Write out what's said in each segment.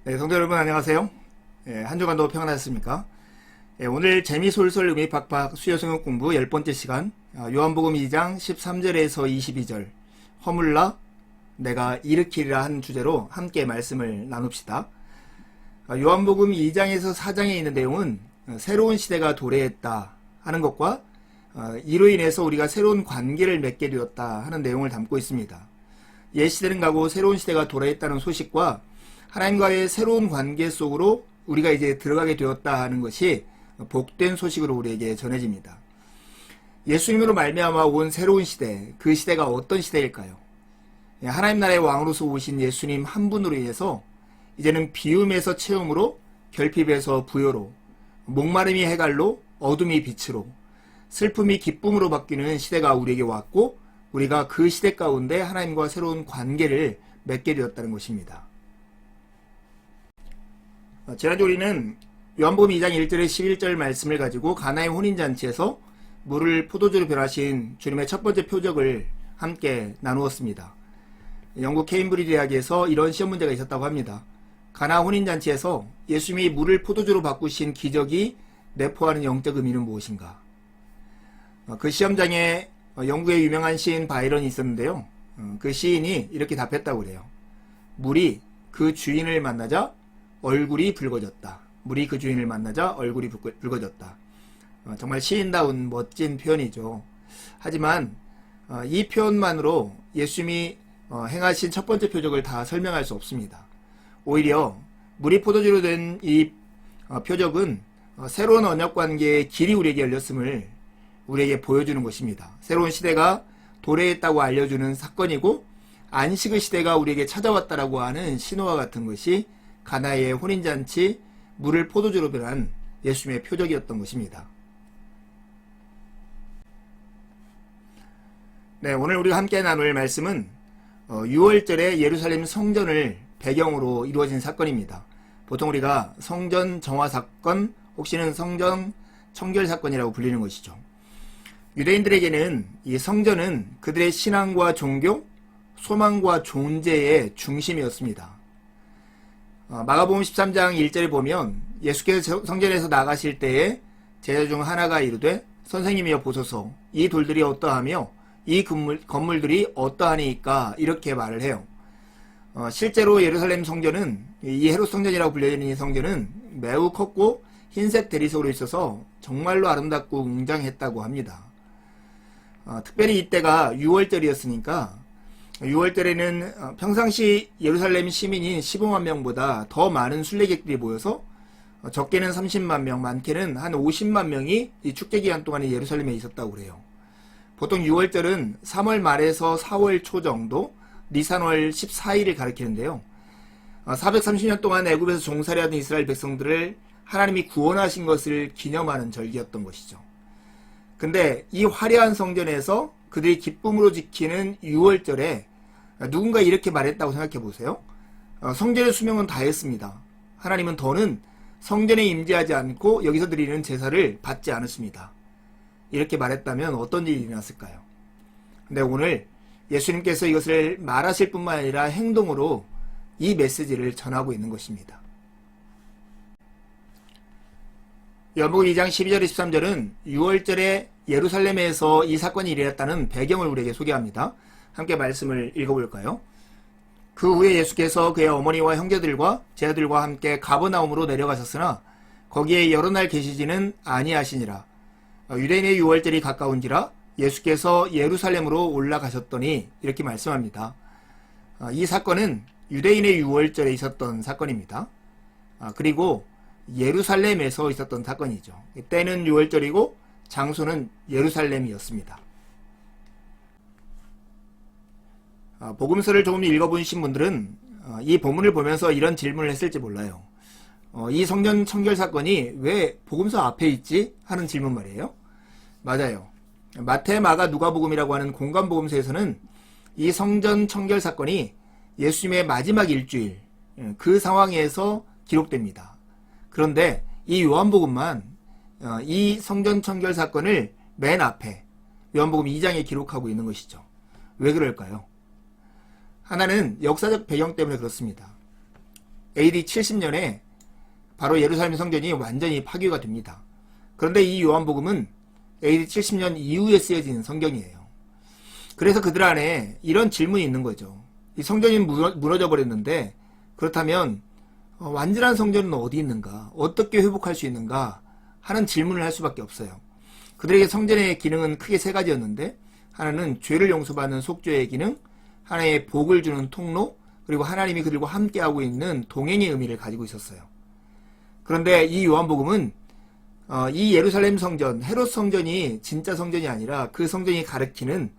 네, 성도 여러분 안녕하세요. 한 주간도 평안하셨습니까? 오늘 재미솔솔 의미 팍팍 수요성역 공부 10번째 시간, 요한복음 2장 13절에서 22절 허물라 내가 일으키리라 한 주제로 함께 말씀을 나눕시다. 요한복음 2장에서 4장에 있는 내용은 새로운 시대가 도래했다 하는 것과 이로 인해서 우리가 새로운 관계를 맺게 되었다 하는 내용을 담고 있습니다. 옛 시대는 가고 새로운 시대가 도래했다는 소식과 하나님과의 새로운 관계 속으로 우리가 이제 들어가게 되었다 하는 것이 복된 소식으로 우리에게 전해집니다. 예수님으로 말미암아 온 새로운 시대, 그 시대가 어떤 시대일까요? 하나님 나라의 왕으로서 오신 예수님 한 분으로 인해서 이제는 비움에서 체험으로, 결핍에서 부여로, 목마름이 해갈로, 어둠이 빛으로, 슬픔이 기쁨으로 바뀌는 시대가 우리에게 왔고 우리가 그 시대 가운데 하나님과 새로운 관계를 맺게 되었다는 것입니다. 지난주 우리는 요한복음 2장 1절에 11절 말씀을 가지고 가나의 혼인잔치에서 물을 포도주로 변하신 주님의 첫 번째 표적을 함께 나누었습니다. 영국 케임브리지 대학에서 이런 시험 문제가 있었다고 합니다. 가나 혼인잔치에서 예수님이 물을 포도주로 바꾸신 기적이 내포하는 영적 의미는 무엇인가? 그 시험장에 영국의 유명한 시인 바이런이 있었는데요. 그 시인이 이렇게 답했다고 그래요. 물이 그 주인을 만나자 얼굴이 붉어졌다. 물이 그 주인을 만나자 얼굴이 붉어졌다. 정말 시인다운 멋진 표현이죠. 하지만 이 표현만으로 예수님이 행하신 첫 번째 표적을 다 설명할 수 없습니다. 오히려 물이 포도주로 된 이 표적은 새로운 언약관계의 길이 우리에게 열렸음을 우리에게 보여주는 것입니다. 새로운 시대가 도래했다고 알려주는 사건이고 안식의 시대가 우리에게 찾아왔다라고 하는 신호와 같은 것이 가나의 혼인잔치 물을 포도주로 변한 예수님의 표적이었던 것입니다. 네, 오늘 우리가 함께 나눌 말씀은 6월절에 예루살렘 성전을 배경으로 이루어진 사건입니다. 보통 우리가 성전 정화 사건 혹시는 성전 청결 사건이라고 불리는 것이죠. 유대인들에게는 이 성전은 그들의 신앙과 종교, 소망과 존재의 중심이었습니다. 마가복음 13장 1절에 보면 예수께서 성전에서 나가실 때에 제자 중 하나가 이르되 선생님이여 보소서 이 돌들이 어떠하며 이 건물들이 어떠하니까 이렇게 말을 해요. 실제로 예루살렘 성전은 이 헤롯 성전이라고 불려지는 이 성전은 매우 컸고 흰색 대리석으로 있어서 정말로 아름답고 웅장했다고 합니다. 특별히 이때가 6월절이었으니까 6월달에는 평상시 예루살렘 시민인 15만 명보다 더 많은 순례객들이 모여서 적게는 30만 명, 많게는 한 50만 명이 이 축제 기간 동안에 예루살렘에 있었다고 그래요. 보통 6월절은 3월 말에서 4월 초 정도, 니산월 14일을 가리키는데요. 430년 동안 애굽에서 종살이하던 이스라엘 백성들을 하나님이 구원하신 것을 기념하는 절기였던 것이죠. 근데 이 화려한 성전에서 그들이 기쁨으로 지키는 6월절에 누군가 이렇게 말했다고 생각해 보세요. 성전의 수명은 다했습니다. 하나님은 더는 성전에 임재하지 않고 여기서 드리는 제사를 받지 않으십니다. 이렇게 말했다면 어떤 일이 일어났을까요? 근데 오늘 예수님께서 이것을 말하실 뿐만 아니라 행동으로 이 메시지를 전하고 있는 것입니다. 요한복음 2장 12절 13절은 6월절에 예루살렘에서 이 사건이 일어났다는 배경을 우리에게 소개합니다. 함께 말씀을 읽어볼까요? 그 후에 예수께서 그의 어머니와 형제들과 제자들과 함께 가버나움으로 내려가셨으나 거기에 여러 날 계시지는 아니하시니라. 유대인의 6월절이 가까운지라 예수께서 예루살렘으로 올라가셨더니 이렇게 말씀합니다. 이 사건은 유대인의 6월절에 있었던 사건입니다. 그리고 예루살렘에서 있었던 사건이죠. 때는 6월절이고 장소는 예루살렘이었습니다. 복음서를 조금 읽어보신 분들은 이 본문을 보면서 이런 질문을 했을지 몰라요. 이 성전 청결 사건이 왜 복음서 앞에 있지? 하는 질문 말이에요. 맞아요. 마태, 마가, 누가복음이라고 하는 공간 복음서에서는 이 성전 청결 사건이 예수님의 마지막 일주일 그 상황에서 기록됩니다. 그런데 이 요한복음만 이 성전 청결 사건을 맨 앞에 요한복음 2장에 기록하고 있는 것이죠. 왜 그럴까요? 하나는 역사적 배경 때문에 그렇습니다. AD 70년에 바로 예루살렘 성전이 완전히 파괴가 됩니다. 그런데 이 요한복음은 AD 70년 이후에 쓰여진 성경이에요. 그래서 그들 안에 이런 질문이 있는 거죠. 이 성전이 무너져 버렸는데 그렇다면 완전한 성전은 어디 있는가? 어떻게 회복할 수 있는가? 하는 질문을 할 수밖에 없어요. 그들에게 성전의 기능은 크게 세 가지였는데 하나는 죄를 용서받는 속죄의 기능, 하나의 복을 주는 통로, 그리고 하나님이 그들과 함께하고 있는 동행의 의미를 가지고 있었어요. 그런데 이 요한복음은 이 예루살렘 성전, 헤롯 성전이 진짜 성전이 아니라 그 성전이 가리키는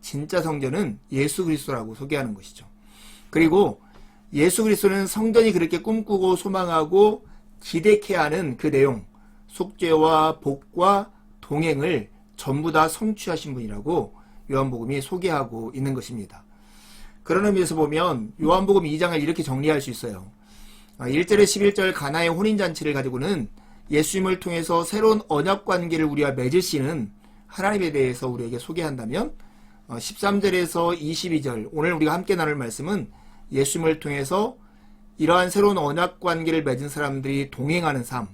진짜 성전은 예수 그리스도라고 소개하는 것이죠. 그리고 예수 그리스도는 성전이 그렇게 꿈꾸고 소망하고 기대케 하는 그 내용, 속죄와 복과 동행을 전부 다 성취하신 분이라고 요한복음이 소개하고 있는 것입니다. 그런 의미에서 보면 요한복음 2장을 이렇게 정리할 수 있어요. 1절에 11절 가나의 혼인잔치를 가지고는 예수님을 통해서 새로운 언약관계를 우리와 맺으시는 하나님에 대해서 우리에게 소개한다면 13절에서 22절 오늘 우리가 함께 나눌 말씀은 예수님을 통해서 이러한 새로운 언약관계를 맺은 사람들이 동행하는 삶,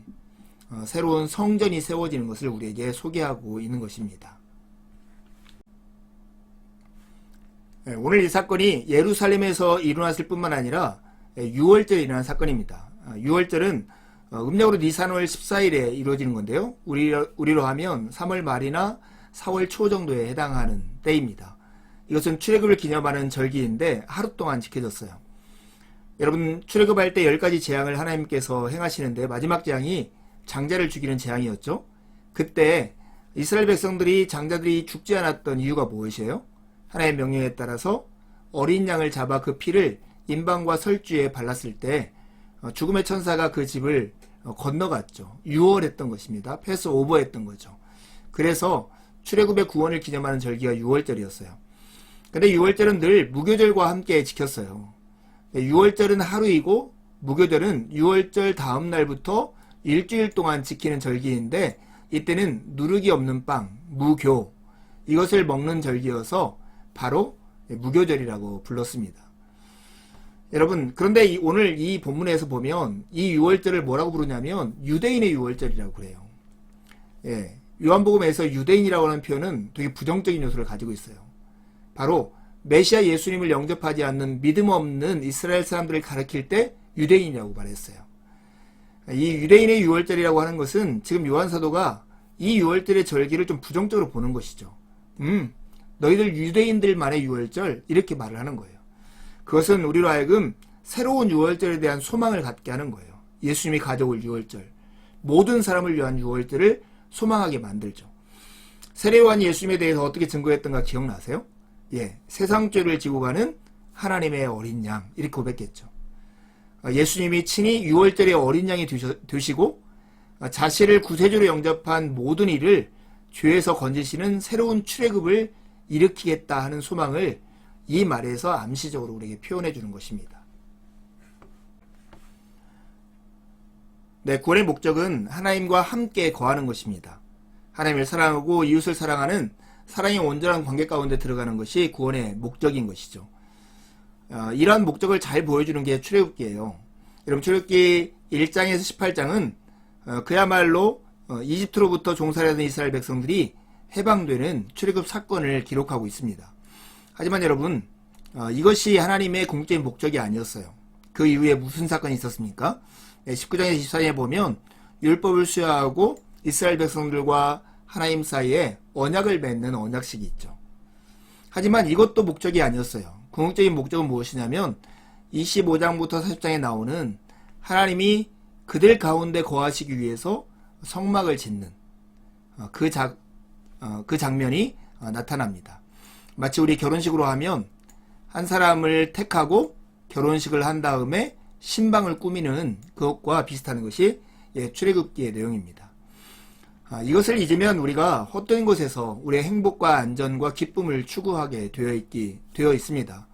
새로운 성전이 세워지는 것을 우리에게 소개하고 있는 것입니다. 오늘 이 사건이 예루살렘에서 일어났을 뿐만 아니라 6월절에 일어난 사건입니다. 6월절은 음력으로 니산월 14일에 이루어지는 건데요. 우리로 하면 3월 말이나 4월 초 정도에 해당하는 때입니다. 이것은 출애굽을 기념하는 절기인데 하루 동안 지켜졌어요. 여러분, 출애굽할 때 10가지 재앙을 하나님께서 행하시는데 마지막 재앙이 장자를 죽이는 재앙이었죠. 그때 이스라엘 백성들이 장자들이 죽지 않았던 이유가 무엇이에요? 하나님의 명령에 따라서 어린 양을 잡아 그 피를 인방과 설주에 발랐을 때 죽음의 천사가 그 집을 건너갔죠. 유월했던 것입니다. 패스 오버했던 거죠. 그래서 출애굽의 구원을 기념하는 절기가 6월절이었어요. 근데 6월절은 늘 무교절과 함께 지켰어요. 6월절은 하루이고 무교절은 6월절 다음 날부터 일주일 동안 지키는 절기인데 이때는 누룩이 없는 빵, 무교, 이것을 먹는 절기여서 바로 무교절이라고 불렀습니다. 여러분, 그런데 오늘 이 본문에서 보면 이 6월절을 뭐라고 부르냐면 유대인의 6월절이라고 그래요. 예, 요한복음에서 유대인이라고 하는 표현은 되게 부정적인 요소를 가지고 있어요. 바로 메시아 예수님을 영접하지 않는 믿음 없는 이스라엘 사람들을 가리킬 때 유대인이라고 말했어요. 이 유대인의 6월절이라고 하는 것은 지금 요한 사도가 이 6월절의 절기를 좀 부정적으로 보는 것이죠. 너희들 유대인들만의 6월절 이렇게 말을 하는 거예요. 그것은 우리로 하여금 새로운 6월절에 대한 소망을 갖게 하는 거예요. 예수님이 가져올 6월절, 모든 사람을 위한 6월절을 소망하게 만들죠. 세례요한이 예수님에 대해서 어떻게 증거했던가 기억나세요? 예, 세상 죄를 지고 가는 하나님의 어린 양, 이렇게 고백했죠. 예수님이 친히 6월절에 어린 양이 되시고 자신을 구세주로 영접한 모든 이를 죄에서 건지시는 새로운 출애굽을 일으키겠다 하는 소망을 이 말에서 암시적으로 우리에게 표현해 주는 것입니다. 네, 구원의 목적은 하나님과 함께 거하는 것입니다. 하나님을 사랑하고 이웃을 사랑하는 사랑의 온전한 관계 가운데 들어가는 것이 구원의 목적인 것이죠. 이러한 목적을 잘 보여주는 게 출애굽기예요. 여러분, 출애굽기 1장에서 18장은 그야말로 이집트로부터 종살이하던 이스라엘 백성들이 해방되는 출애굽 사건을 기록하고 있습니다. 하지만 여러분, 이것이 하나님의 궁극적인 목적이 아니었어요. 그 이후에 무슨 사건이 있었습니까? 19장에서 24장에 보면 율법을 수여하고 이스라엘 백성들과 하나님 사이에 언약을 맺는 언약식이 있죠. 하지만 이것도 목적이 아니었어요. 궁극적인 목적은 무엇이냐면 25장부터 40장에 나오는 하나님이 그들 가운데 거하시기 위해서 성막을 짓는 그 장면이 나타납니다. 마치 우리 결혼식으로 하면 한 사람을 택하고 결혼식을 한 다음에 신방을 꾸미는 그것과 비슷한 것이 출애굽기의 내용입니다. 이것을 잊으면 우리가 헛된 곳에서 우리의 행복과 안전과 기쁨을 추구하게 되어 있습니다.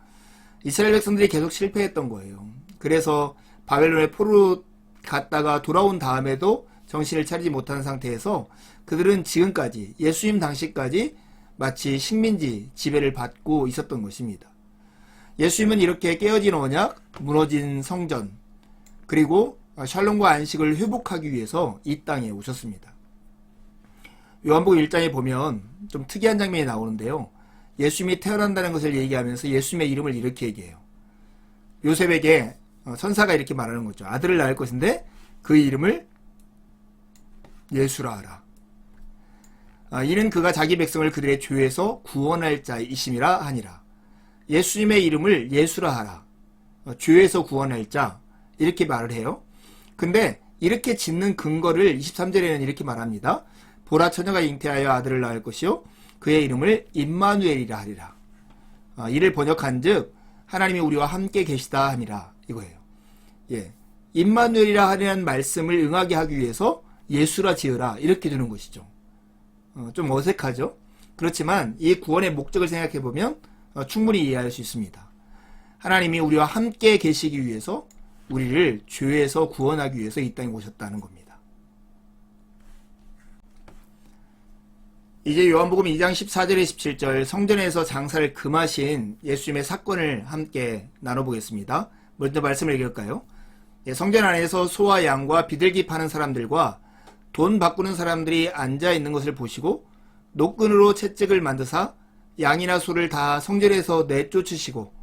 이스라엘 백성들이 계속 실패했던 거예요. 그래서 바벨론의 포로 갔다가 돌아온 다음에도 정신을 차리지 못하는 상태에서 그들은 지금까지 예수님 당시까지 마치 식민지 지배를 받고 있었던 것입니다. 예수님은 이렇게 깨어진 언약, 무너진 성전, 그리고 샬롬과 안식을 회복하기 위해서 이 땅에 오셨습니다. 요한복음 1장에 보면 좀 특이한 장면이 나오는데요. 예수님이 태어난다는 것을 얘기하면서 예수님의 이름을 이렇게 얘기해요. 요셉에게 천사가 이렇게 말하는 거죠. 아들을 낳을 것인데 그 이름을 예수라 하라. 이는 그가 자기 백성을 그들의 죄에서 구원할 자이심이라 하니라. 예수님의 이름을 예수라 하라. 죄에서 구원할 자 이렇게 말을 해요. 근데 이렇게 짓는 근거를 23절에는 이렇게 말합니다. 보라 처녀가 잉태하여 아들을 낳을 것이요 그의 이름을 임마누엘이라 하리라. 이를 번역한즉 하나님이 우리와 함께 계시다 함이라 이거예요. 예, 임마누엘이라 하리라는 말씀을 응하게 하기 위해서 예수라 지으라 이렇게 두는 것이죠. 좀 어색하죠. 그렇지만 이 구원의 목적을 생각해 보면 충분히 이해할 수 있습니다. 하나님이 우리와 함께 계시기 위해서 우리를 죄에서 구원하기 위해서 이 땅에 오셨다는 겁니다. 이제 요한복음 2장 14절에 17절 성전에서 장사를 금하신 예수님의 사건을 함께 나눠보겠습니다. 먼저 말씀을 읽을까요? 성전 안에서 소와 양과 비둘기 파는 사람들과 돈 바꾸는 사람들이 앉아있는 것을 보시고 노끈으로 채찍을 만드사 양이나 소를 다 성전에서 내쫓으시고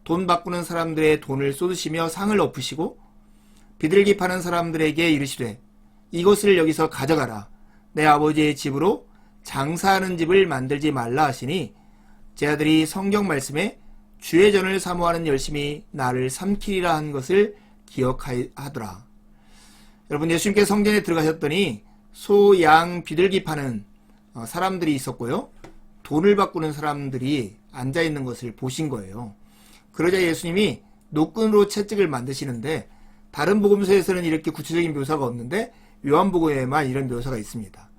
돈 바꾸는 사람들의 돈을 쏟으시며 상을 엎으시고 비둘기 파는 사람들에게 이르시되 이것을 여기서 가져가라. 내 아버지의 집으로 장사하는 집을 만들지 말라 하시니 제 아들이 성경 말씀에 주의 전을 사모하는 열심히 나를 삼키리라 한 것을 기억하더라. 여러분 예수님께서 성전에 들어가셨더니 소, 양, 비둘기 파는 사람들이 있었고요. 돈을 바꾸는 사람들이 앉아있는 것을 보신 거예요. 그러자 예수님이 노끈으로 채찍을 만드시는데 다른 복음서에서는 이렇게 구체적인 묘사가 없는데 요한복음에만 이런 묘사가 있습니다.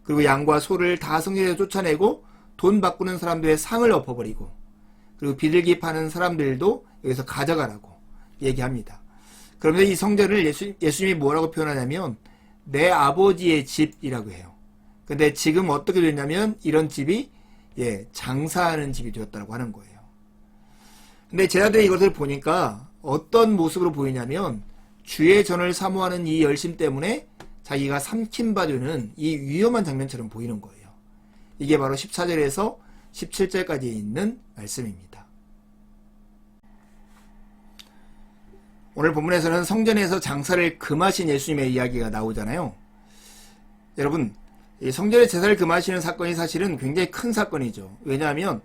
그리고 양과 소를 다 성전에서 쫓아내고 돈 바꾸는 사람들의 상을 엎어버리고 그리고 비둘기 파는 사람들도 여기서 가져가라고 얘기합니다. 그러면서 이 성전을 예수님이 뭐라고 표현하냐면 내 아버지의 집이라고 해요. 근데 지금 어떻게 됐냐면 이런 집이 장사하는 집이 되었다고 하는 거예요. 근데 제자들이 이것을 보니까 어떤 모습으로 보이냐면 주의 전을 사모하는 이 열심 때문에 자기가 삼킴 받는 이 위험한 장면처럼 보이는 거예요. 이게 바로 14절에서 17절까지 있는 말씀입니다. 오늘 본문에서는 성전에서 장사를 금하신 예수님의 이야기가 나오잖아요. 여러분, 이 성전에 제사를 금하시는 사건이 사실은 굉장히 큰 사건이죠. 왜냐하면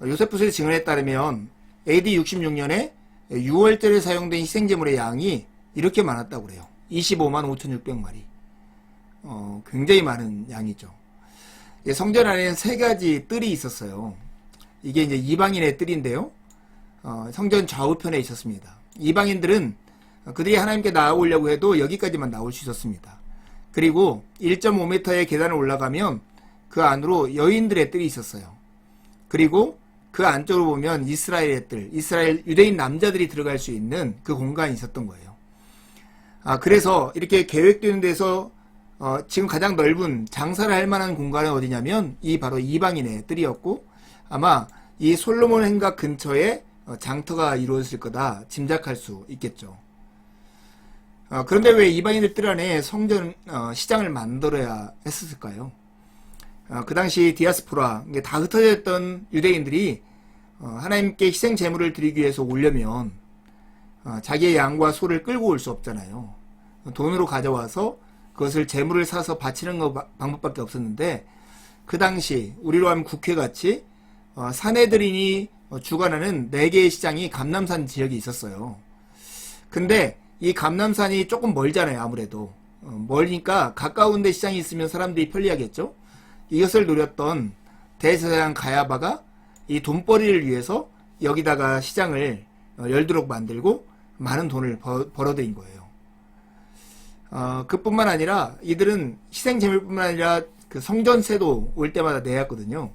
요세푸스의 증언에 따르면 AD 66년에 6월절에 사용된 희생제물의 양이 이렇게 많았다고 그래요. 25만 5,600마리. 굉장히 많은 양이죠. 성전 안에는 세 가지 뜰이 있었어요. 이게 이제 이방인의 뜰인데요. 성전 좌우편에 있었습니다. 이방인들은 그들이 하나님께 나아오려고 해도 여기까지만 나올 수 있었습니다. 그리고 1.5m의 계단을 올라가면 그 안으로 여인들의 뜰이 있었어요. 그리고 그 안쪽으로 보면 이스라엘의 뜰, 이스라엘 유대인 남자들이 들어갈 수 있는 그 공간이 있었던 거예요. 그래서 이렇게 계획되는 데서 지금 가장 넓은 장사를 할 만한 공간은 어디냐면 이 바로 이방인의 뜰이었고 아마 이 솔로몬 행각 근처에 장터가 이루어졌을 거다 짐작할 수 있겠죠. 그런데 왜 이방인들 뜰 안에 성전 시장을 만들어야 했었을까요? 그 당시 디아스포라 다 흩어져 있던 유대인들이 하나님께 희생 제물을 드리기 위해서 오려면 자기의 양과 소를 끌고 올 수 없잖아요. 돈으로 가져와서 그것을 제물을 사서 바치는 방법밖에 없었는데 그 당시 우리로 하면 국회같이 사내들인이 주관하는 4개의 시장이 감람산 지역에 있었어요. 근데 이 감람산이 조금 멀잖아요. 아무래도 멀으니까 가까운 데 시장이 있으면 사람들이 편리하겠죠. 이것을 노렸던 대제사장 가야바가 이 돈벌이를 위해서 여기다가 시장을 열도록 만들고 많은 돈을 벌어들인 거예요. 그뿐만 아니라 이들은 희생제물뿐만 아니라 그 성전세도 올 때마다 내야 했거든요.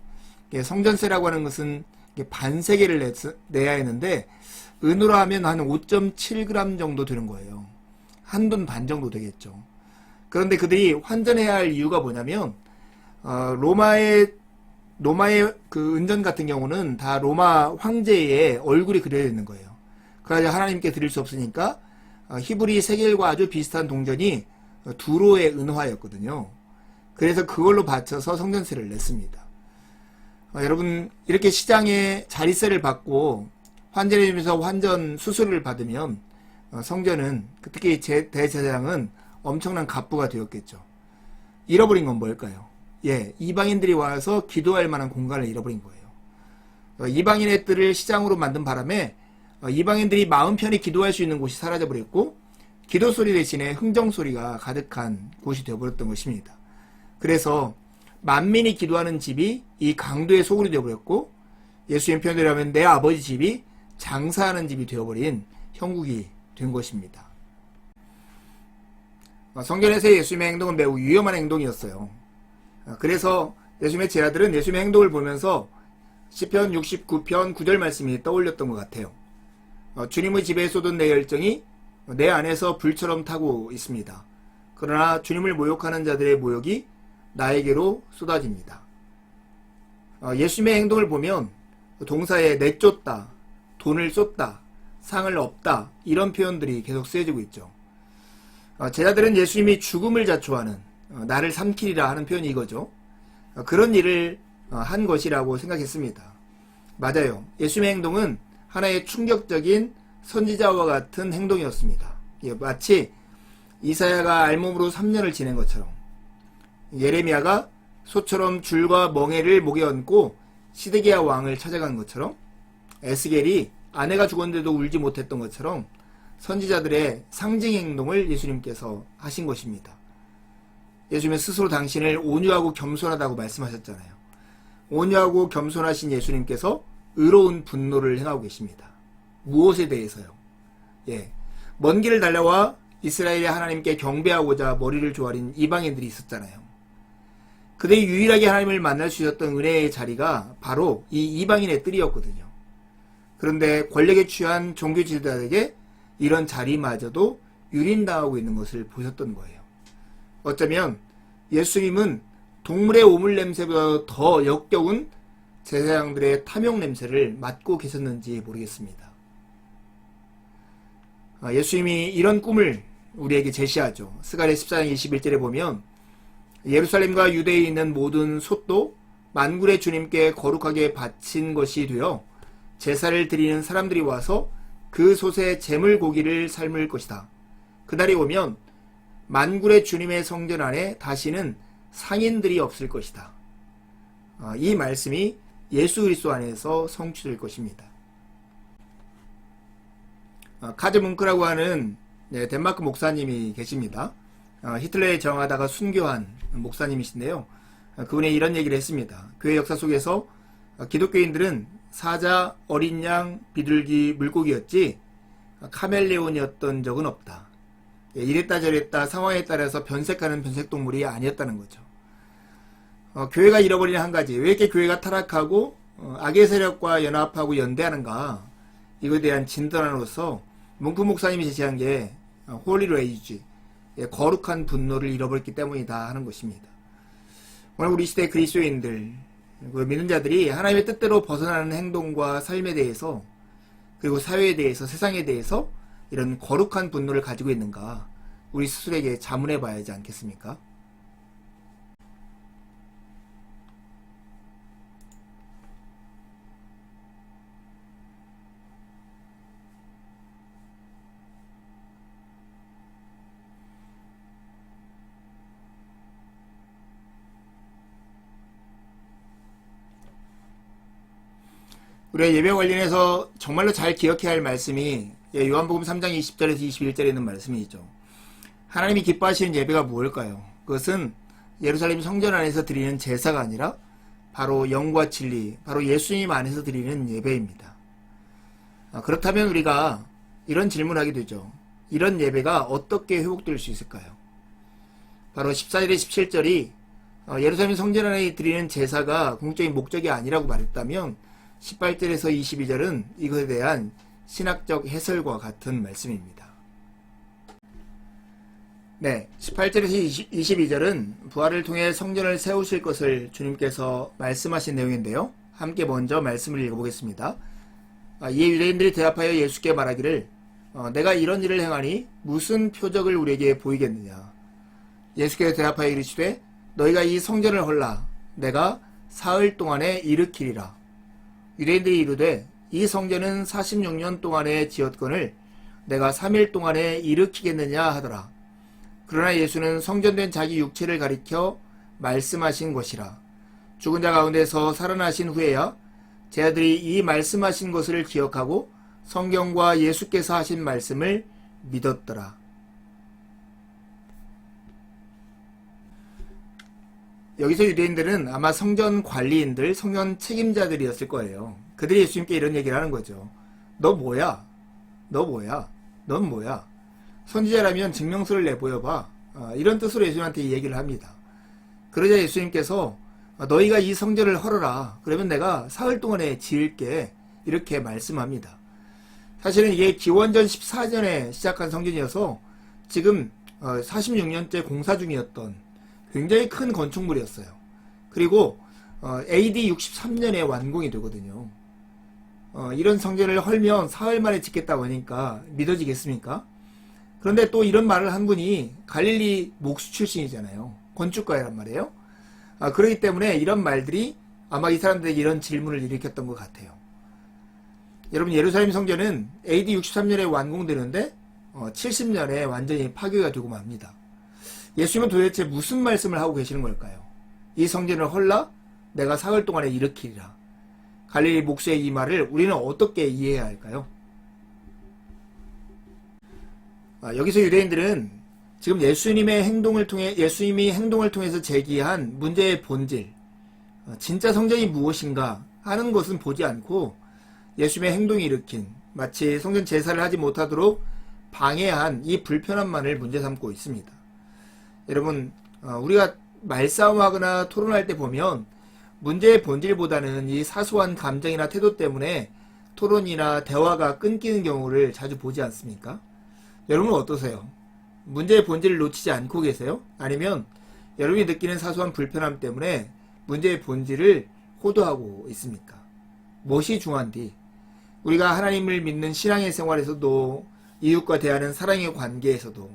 성전세라고 하는 것은 반세계를 내야 했는데 은으로 하면 한 5.7g 정도 되는 거예요. 한 돈 반 정도 되겠죠. 그런데 그들이 환전해야 할 이유가 뭐냐면 로마의 그 은전 같은 경우는 다 로마 황제의 얼굴이 그려져 있는 거예요. 그래서 하나님께 드릴 수 없으니까 히브리 세겔과 아주 비슷한 동전이 두로의 은화였거든요. 그래서 그걸로 받쳐서 성전세를 냈습니다. 여러분, 이렇게 시장에 자릿세를 받고 환전해 주면서 환전 수수료를 받으면 성전은, 특히 대제사장은 엄청난 갑부가 되었겠죠. 잃어버린 건 뭘까요? 이방인들이 와서 기도할 만한 공간을 잃어버린 거예요. 이방인의 뜰을 시장으로 만든 바람에 이방인들이 마음 편히 기도할 수 있는 곳이 사라져버렸고, 기도 소리 대신에 흥정 소리가 가득한 곳이 되어버렸던 것입니다. 그래서 만민이 기도하는 집이 이 강도의 소굴이 되어버렸고, 예수님 표현대로 하면 내 아버지 집이 장사하는 집이 되어버린 형국이 된 것입니다. 성전에서의 예수님의 행동은 매우 위험한 행동이었어요. 그래서 예수님의 제자들은 예수님의 행동을 보면서 시편 69편 9절 말씀이 떠올렸던 것 같아요. 주님의 집에 쏟은 내 열정이 내 안에서 불처럼 타고 있습니다. 그러나 주님을 모욕하는 자들의 모욕이 나에게로 쏟아집니다. 예수님의 행동을 보면 동사에 내쫓다, 돈을 쏟다, 상을 얻다, 이런 표현들이 계속 쓰여지고 있죠. 제자들은 예수님이 죽음을 자초하는, 나를 삼키리라 하는 표현이 이거죠. 그런 일을 한 것이라고 생각했습니다. 맞아요. 예수님의 행동은 하나의 충격적인 선지자와 같은 행동이었습니다. 마치 이사야가 알몸으로 3년을 지낸 것처럼, 예레미야가 소처럼 줄과 멍에를 목에 얹고 시드기야 왕을 찾아간 것처럼, 에스겔이 아내가 죽었는데도 울지 못했던 것처럼 선지자들의 상징 행동을 예수님께서 하신 것입니다. 예수님은 스스로 당신을 온유하고 겸손하다고 말씀하셨잖아요. 온유하고 겸손하신 예수님께서 의로운 분노를 행하고 계십니다. 무엇에 대해서요? 먼 길을 달려와 이스라엘의 하나님께 경배하고자 머리를 조아린 이방인들이 있었잖아요. 그들이 유일하게 하나님을 만날 수 있었던 은혜의 자리가 바로 이 이방인의 뜰이었거든요. 그런데 권력에 취한 종교 지도자에게 이런 자리마저도 유린당하고 있는 것을 보셨던 거예요. 어쩌면 예수님은 동물의 오물 냄새보다 더 역겨운 제사장들의 탐욕 냄새를 맡고 계셨는지 모르겠습니다. 예수님이 이런 꿈을 우리에게 제시하죠. 스가랴 14장 21절에 보면 예루살렘과 유대에 있는 모든 솥도 만군의 주님께 거룩하게 바친 것이 되어 제사를 드리는 사람들이 와서 그 솥에 제물 고기를 삶을 것이다. 그날이 오면 만군의 주님의 성전 안에 다시는 상인들이 없을 것이다. 이 말씀이 예수 그리스도 안에서 성취될 것입니다. 카즈 뭉크라고 하는 덴마크 목사님이 계십니다. 히틀러에 저항하다가 순교한 목사님이신데요. 그분이 이런 얘기를 했습니다. 교회 역사 속에서 기독교인들은 사자, 어린 양, 비둘기, 물고기였지 카멜레온이었던 적은 없다. 이랬다 저랬다 상황에 따라서 변색하는 변색동물이 아니었다는 거죠. 교회가 잃어버린 한 가지, 왜 이렇게 교회가 타락하고 악의 세력과 연합하고 연대하는가, 이거에 대한 진단으로서 뭉크 목사님이 제시한 게 홀리 레이지, 거룩한 분노를 잃어버렸기 때문이다 하는 것입니다. 오늘 우리 시대 그리스도인들, 믿는 자들이 하나님의 뜻대로 벗어나는 행동과 삶에 대해서, 그리고 사회에 대해서, 세상에 대해서 이런 거룩한 분노를 가지고 있는가, 우리 스스로에게 자문해 봐야 하지 않겠습니까? 우리가 예배 관련해서 정말로 잘 기억해야 할 말씀이 요한복음 3장 20절에서 21절에 있는 말씀이죠. 하나님이 기뻐하시는 예배가 무엇일까요? 그것은 예루살렘 성전 안에서 드리는 제사가 아니라 바로 영과 진리, 바로 예수님 안에서 드리는 예배입니다. 그렇다면 우리가 이런 질문하게 되죠. 이런 예배가 어떻게 회복될 수 있을까요? 바로 14절에 17절이 예루살렘 성전 안에 드리는 제사가 궁극적인 목적이 아니라고 말했다면 18절에서 22절은 이것에 대한 신학적 해설과 같은 말씀입니다. 18절에서 22절은 부활을 통해 성전을 세우실 것을 주님께서 말씀하신 내용인데요. 함께 먼저 말씀을 읽어보겠습니다. 이에 유대인들이 대답하여 예수께 말하기를 내가 이런 일을 행하니 무슨 표적을 우리에게 보이겠느냐. 예수께서 대답하여 이르시되 너희가 이 성전을 헐라 내가 사흘 동안에 일으키리라. 유대인들이 이르되 이 성전은 46년 동안에 지었건을 내가 3일 동안에 일으키겠느냐 하더라. 그러나 예수는 성전된 자기 육체를 가리켜 말씀하신 것이라. 죽은 자 가운데서 살아나신 후에야 제자들이 이 말씀하신 것을 기억하고 성경과 예수께서 하신 말씀을 믿었더라. 여기서 유대인들은 아마 성전 관리인들, 성전 책임자들이었을 거예요. 그들이 예수님께 이런 얘기를 하는 거죠. 너 뭐야? 너 뭐야? 넌 뭐야? 선지자라면 증명서를 내보여봐. 이런 뜻으로 예수님한테 이 얘기를 합니다. 그러자 예수님께서 너희가 이 성전을 헐어라. 그러면 내가 사흘 동안에 지을게. 이렇게 말씀합니다. 사실은 이게 기원전 14년에 시작한 성전이어서 지금 46년째 공사 중이었던 굉장히 큰 건축물이었어요. 그리고 AD 63년에 완공이 되거든요. 이런 성전을 헐면 사흘 만에 짓겠다고 하니까 믿어지겠습니까? 그런데 또 이런 말을 한 분이 갈릴리 목수 출신이잖아요. 건축가란 말이에요. 그렇기 때문에 이런 말들이 아마 이 사람들에게 이런 질문을 일으켰던 것 같아요. 여러분, 예루살렘 성전은 AD 63년에 완공되는데 70년에 완전히 파괴가 되고 맙니다. 예수님은 도대체 무슨 말씀을 하고 계시는 걸까요? 이 성전을 헐라 내가 사흘 동안에 일으키리라. 갈릴리 목수의 이 말을 우리는 어떻게 이해해야 할까요? 여기서 유대인들은 지금 예수님이 행동을 통해서 제기한 문제의 본질, 진짜 성전이 무엇인가 하는 것은 보지 않고 예수님의 행동이 일으킨 마치 성전 제사를 하지 못하도록 방해한 이 불편함만을 문제 삼고 있습니다. 여러분, 우리가 말싸움하거나 토론할 때 보면 문제의 본질보다는 이 사소한 감정이나 태도 때문에 토론이나 대화가 끊기는 경우를 자주 보지 않습니까? 여러분은 어떠세요? 문제의 본질을 놓치지 않고 계세요? 아니면 여러분이 느끼는 사소한 불편함 때문에 문제의 본질을 호도하고 있습니까? 무엇이 중요한디? 우리가 하나님을 믿는 신앙의 생활에서도 이웃과 대하는 사랑의 관계에서도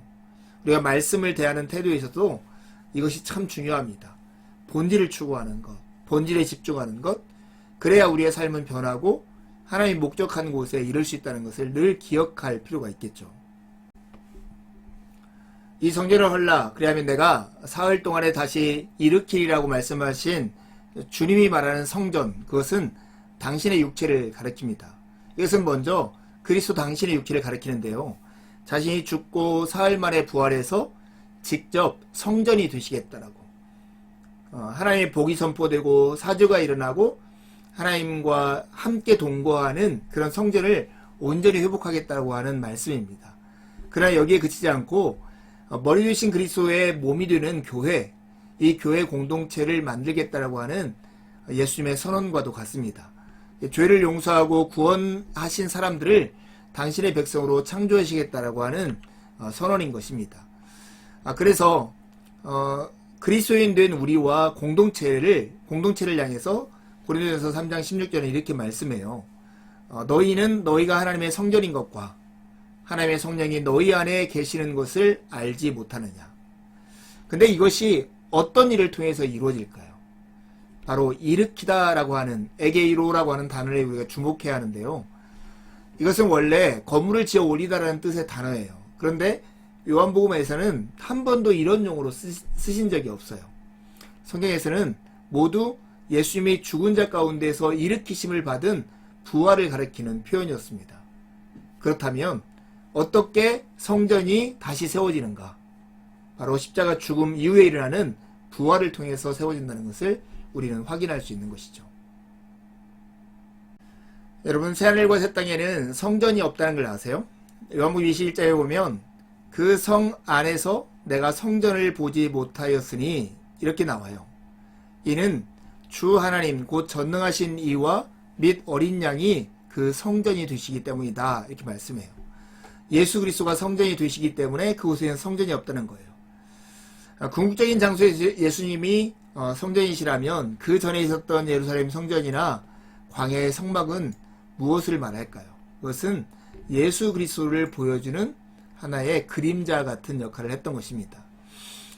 우리가 말씀을 대하는 태도에서도 이것이 참 중요합니다. 본질을 추구하는 것, 본질에 집중하는 것, 그래야 우리의 삶은 변하고 하나님이 목적한 곳에 이를 수 있다는 것을 늘 기억할 필요가 있겠죠. 이 성전을 헐라 그리하면 내가 사흘 동안에 다시 일으키리라고 말씀하신 주님이 말하는 성전, 그것은 당신의 육체를 가리킵니다. 이것은 먼저 그리스도 당신의 육체를 가리키는데요. 자신이 죽고 사흘 만에 부활해서 직접 성전이 되시겠다라고, 하나님의 복이 선포되고 사주가 일어나고 하나님과 함께 동거하는 그런 성전을 온전히 회복하겠다고 하는 말씀입니다. 그러나 여기에 그치지 않고 머리 되신 그리스도의 몸이 되는 교회, 이 교회 공동체를 만들겠다라고 하는 예수님의 선언과도 같습니다. 죄를 용서하고 구원하신 사람들을 당신의 백성으로 창조하시겠다라고 하는 선언인 것입니다. 그래서 그리스도인 된 우리와 공동체를 향해서 고린도전서 3장 16절에 이렇게 말씀해요. 너희는 너희가 하나님의 성전인 것과 하나님의 성령이 너희 안에 계시는 것을 알지 못하느냐. 근데 이것이 어떤 일을 통해서 이루어질까요? 바로 일으키다라고 하는, 에게이로라고 하는 단어에 우리가 주목해야 하는데요. 이것은 원래 건물을 지어 올리다라는 뜻의 단어예요. 그런데 요한복음에서는 한 번도 이런 용어로 쓰신 적이 없어요. 성경에서는 모두 예수님이 죽은 자 가운데서 일으키심을 받은 부활을 가리키는 표현이었습니다. 그렇다면 어떻게 성전이 다시 세워지는가? 바로 십자가 죽음 이후에 일어나는 부활을 통해서 세워진다는 것을 우리는 확인할 수 있는 것이죠. 여러분, 새하늘과 새 땅에는 성전이 없다는 걸 아세요? 요한복음 21장에 보면 그 성 안에서 내가 성전을 보지 못하였으니 이렇게 나와요. 이는 주 하나님 곧 전능하신 이와 및 어린 양이 그 성전이 되시기 때문이다. 이렇게 말씀해요. 예수 그리스도가 성전이 되시기 때문에 그곳에는 성전이 없다는 거예요. 궁극적인 장소에 예수님이 성전이시라면 그 전에 있었던 예루살렘 성전이나 광야의 성막은 무엇을 말할까요? 그것은 예수 그리스도를 보여주는 하나의 그림자 같은 역할을 했던 것입니다.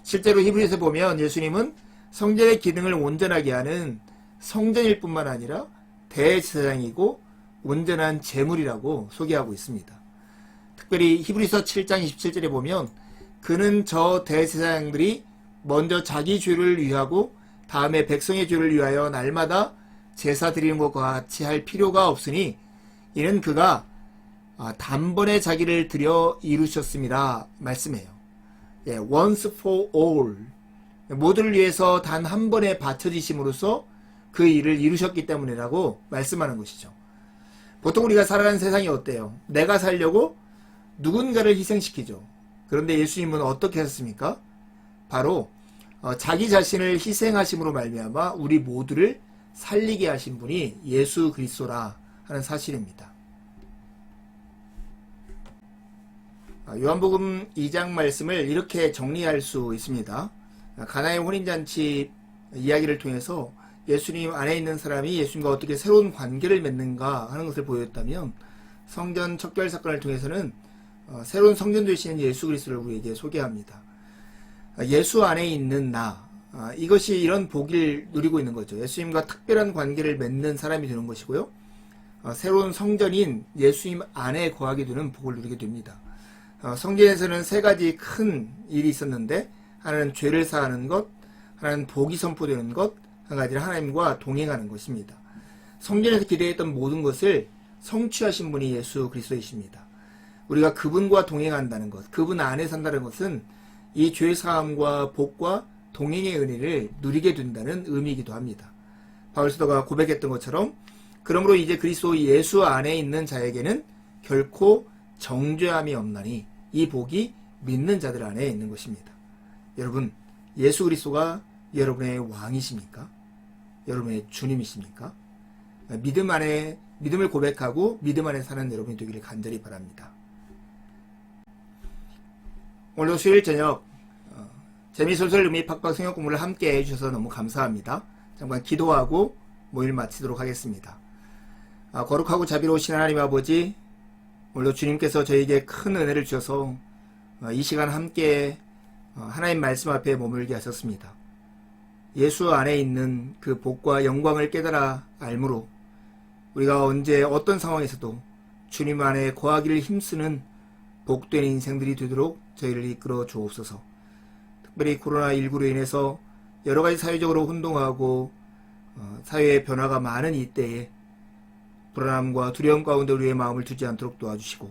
실제로 히브리서 보면 예수님은 성전의 기능을 온전하게 하는 성전일 뿐만 아니라 대제사장이고 온전한 제물이라고 소개하고 있습니다. 특별히 히브리서 7장 27절에 보면 그는 저 대제사장들이 먼저 자기 죄를 위하고 다음에 백성의 죄를 위하여 날마다 제사 드리는 것과 같이 할 필요가 없으니 이는 그가 단번에 자기를 드려 이루셨습니다. 말씀해요. once for all. 모두를 위해서 단 한 번에 바쳐지심으로써 그 일을 이루셨기 때문이라고 말씀하는 것이죠. 보통 우리가 살아가는 세상이 어때요? 내가 살려고 누군가를 희생시키죠. 그런데 예수님은 어떻게 하셨습니까? 바로 자기 자신을 희생하심으로 말미암아 우리 모두를 살리게 하신 분이 예수 그리스도라 하는 사실입니다. 요한복음 2장 말씀을 이렇게 정리할 수 있습니다. 가나의 혼인잔치 이야기를 통해서 예수님 안에 있는 사람이 예수님과 어떻게 새로운 관계를 맺는가 하는 것을 보였다면, 성전 척결 사건을 통해서는 새로운 성전 되시는 예수 그리스도를 우리에게 소개합니다. 예수 안에 있는 나, 이것이 이런 복을 누리고 있는 거죠. 예수님과 특별한 관계를 맺는 사람이 되는 것이고요. 새로운 성전인 예수님 안에 거하게 되는 복을 누리게 됩니다. 성전에서는 세 가지 큰 일이 있었는데, 하나는 죄를 사하는 것, 하나는 복이 선포되는 것, 한 가지는 하나님과 동행하는 것입니다. 성전에서 기대했던 모든 것을 성취하신 분이 예수 그리스도이십니다. 우리가 그분과 동행한다는 것, 그분 안에 산다는 것은 이 죄 사함과 복과 동행의 은혜를 누리게 된다는 의미이기도 합니다. 바울 사도가 고백했던 것처럼, 그러므로 이제 그리스도 예수 안에 있는 자에게는 결코 정죄함이 없나니 이 복이 믿는 자들 안에 있는 것입니다. 여러분, 예수 그리스도가 여러분의 왕이십니까? 여러분의 주님이십니까? 믿음 안에, 믿음을 고백하고 믿음 안에 사는 여러분이 되기를 간절히 바랍니다. 오늘도 수요일 저녁 재미솔솔 의미 팍팍 성경 공부를 함께 해주셔서 너무 감사합니다. 잠깐 기도하고 모일 마치도록 하겠습니다. 거룩하고 자비로우신 하나님 아버지, 오늘도 주님께서 저에게 큰 은혜를 주셔서 이 시간 함께 하나님 말씀 앞에 머물게 하셨습니다. 예수 안에 있는 그 복과 영광을 깨달아 알므로 우리가 언제 어떤 상황에서도 주님 안에 거하기를 힘쓰는 복된 인생들이 되도록 저희를 이끌어 주옵소서. 특별히 코로나19로 인해서 여러 가지 사회적으로 혼동하고 사회의 변화가 많은 이때에 불안함과 두려움 가운데 우리의 마음을 두지 않도록 도와주시고,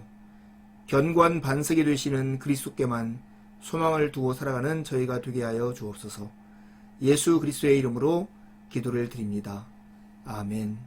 견고한 반석이 되시는 그리스도께만 소망을 두고 살아가는 저희가 되게 하여 주옵소서. 예수 그리스도의 이름으로 기도를 드립니다. 아멘.